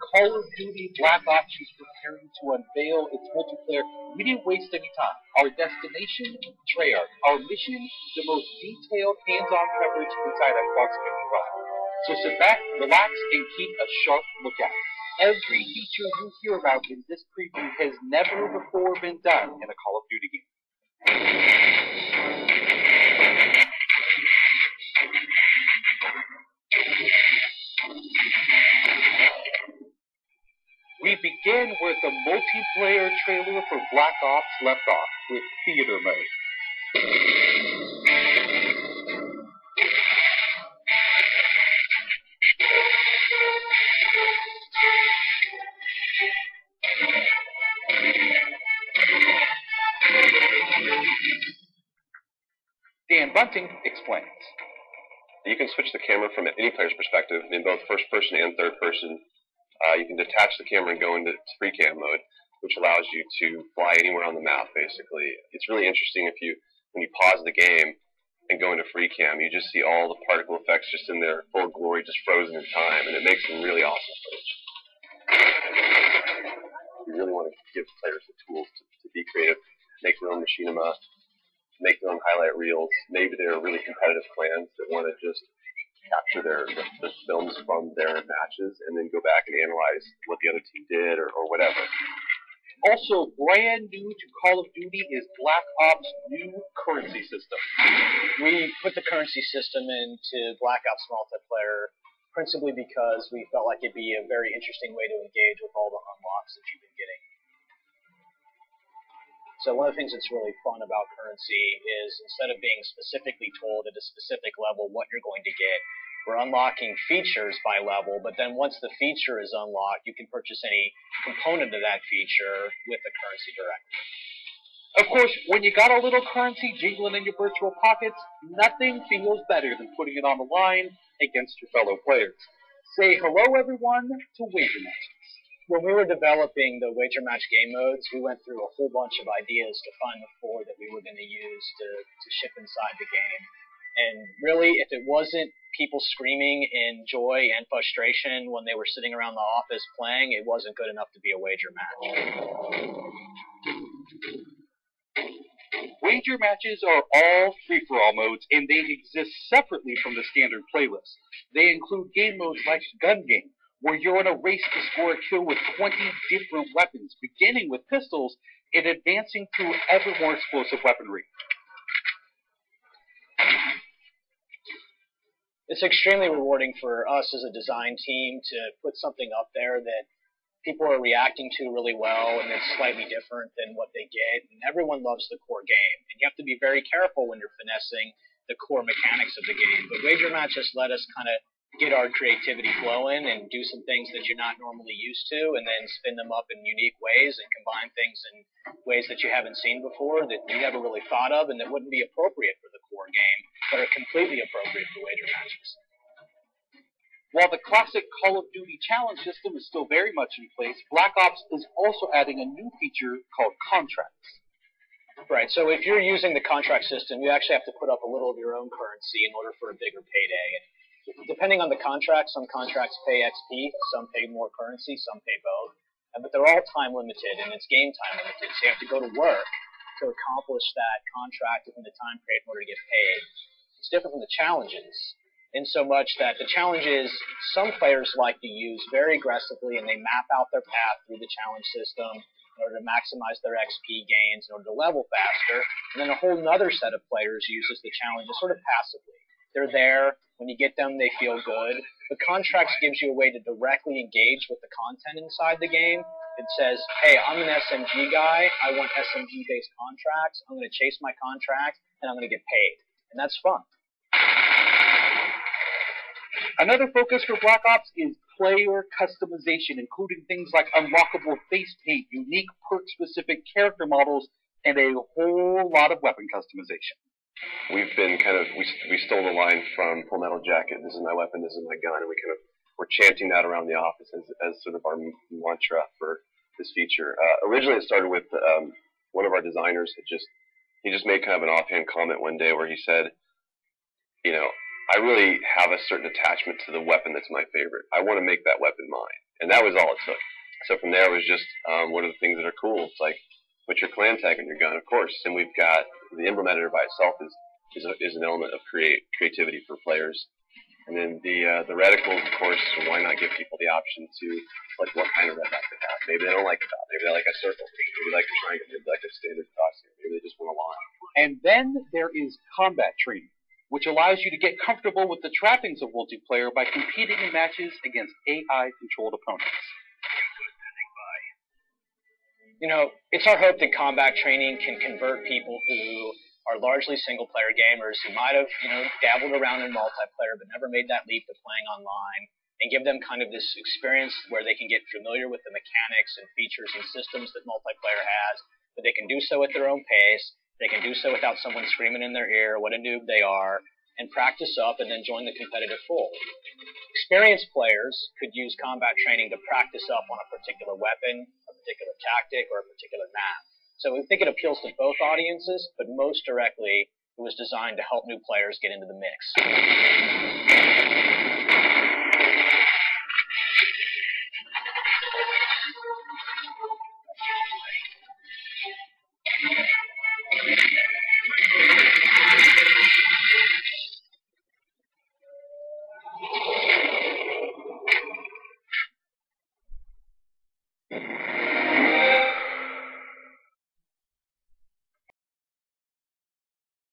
Call of Duty Black Ops is preparing to unveil its multiplayer, we didn't waste any time. Our destination, Treyarch. Our mission, the most detailed hands-on coverage inside Xbox Gaming Live. So sit back, relax, and keep a sharp lookout. Every feature you hear about in this preview has never before been done in a Call of Duty game. We begin where the multiplayer trailer for Black Ops left off, with theater mode. Dan Bunting explains. You can switch the camera from any player's perspective in both first person and third person. You can detach the camera and go into free cam mode, which allows you to fly anywhere on the map, basically. It's really interesting when you pause the game and go into free cam, you just see all the particle effects just in their full glory, just frozen in time, and it makes some really awesome footage. You really want to give players the tools to be creative, make their own machinima, make their own highlight reels. Maybe they're really competitive clans that want to just capture the films from their matches and then go back and analyze what the other team did or whatever. Also, brand new to Call of Duty is Black Ops' new currency system. We put the currency system into Black Ops multiplayer principally because we felt like it'd be a very interesting way to engage with all the unlocks that you've been getting. So one of the things that's really fun about currency is instead of being specifically told at a specific level what you're going to get, we're unlocking features by level, but then once the feature is unlocked, you can purchase any component of that feature with the currency directly. Of course, when you got a little currency jingling in your virtual pockets, nothing feels better than putting it on the line against your fellow players. Say hello, everyone, to Wager Matches. When we were developing the Wager Match game modes, we went through a whole bunch of ideas to find the four that we were going to use to ship inside the game. And really, if it wasn't people screaming in joy and frustration when they were sitting around the office playing, it wasn't good enough to be a Wager Match. Wager Matches are all free-for-all modes, and they exist separately from the standard playlist. They include game modes like Gun Game, where you're in a race to score a kill with 20 different weapons, beginning with pistols and advancing through ever more explosive weaponry. It's extremely rewarding for us as a design team to put something up there that people are reacting to really well and it's slightly different than what they get. And everyone loves the core game. And you have to be very careful when you're finessing the core mechanics of the game. But Wager Match just let us kind of get our creativity flowing and do some things that you're not normally used to and then spin them up in unique ways and combine things in ways that you haven't seen before that you never really thought of and that wouldn't be appropriate for the core game but are completely appropriate for Wager Matches. While the classic Call of Duty challenge system is still very much in place, Black Ops is also adding a new feature called contracts. Right, so if you're using the contract system, you actually have to put up a little of your own currency in order for a bigger payday. And depending on the contract, some contracts pay XP, some pay more currency, some pay both. But they're all time limited, and it's game time limited, so you have to go to work to accomplish that contract within the time period in order to get paid. It's different from the challenges, in so much that the challenges some players like to use very aggressively, and they map out their path through the challenge system in order to maximize their XP gains, in order to level faster. And then a whole other set of players uses the challenges sort of passively. They're there. When you get them, they feel good. The contracts gives you a way to directly engage with the content inside the game. It says, hey, I'm an SMG guy. I want SMG-based contracts. I'm going to chase my contract, and I'm going to get paid. And that's fun. Another focus for Black Ops is player customization, including things like unlockable face paint, unique perk-specific character models, and a whole lot of weapon customization. We've been we stole the line from Full Metal Jacket, this is my weapon, this is my gun, and we're chanting that around the office as sort of our mantra for this feature. Originally it started with one of our designers he just made kind of an offhand comment one day where he said, you know, I really have a certain attachment to the weapon that's my favorite. I want to make that weapon mine. And that was all it took. So from there, it was just what are the things that are cool? It's like, put your clan tag on your gun, of course. And we've got the emblem editor by itself is an element of creativity for players. And then the reticles, of course, why not give people the option to like what kind of red dot they have? Maybe they don't like a dot. Maybe they like a circle. Maybe they like a triangle. Maybe they like a standard costume. Maybe they just want a line. And then there is combat training, which allows you to get comfortable with the trappings of multiplayer by competing in matches against AI-controlled opponents. You know, it's our hope that combat training can convert people who are largely single-player gamers who might have, dabbled around in multiplayer but never made that leap to playing online, and give them kind of this experience where they can get familiar with the mechanics and features and systems that multiplayer has, but they can do so at their own pace. They can do so without someone screaming in their ear what a noob they are, and practice up and then join the competitive fold. Experienced players could use combat training to practice up on a particular weapon, a particular tactic, or a particular map. So we think it appeals to both audiences, but most directly, it was designed to help new players get into the mix.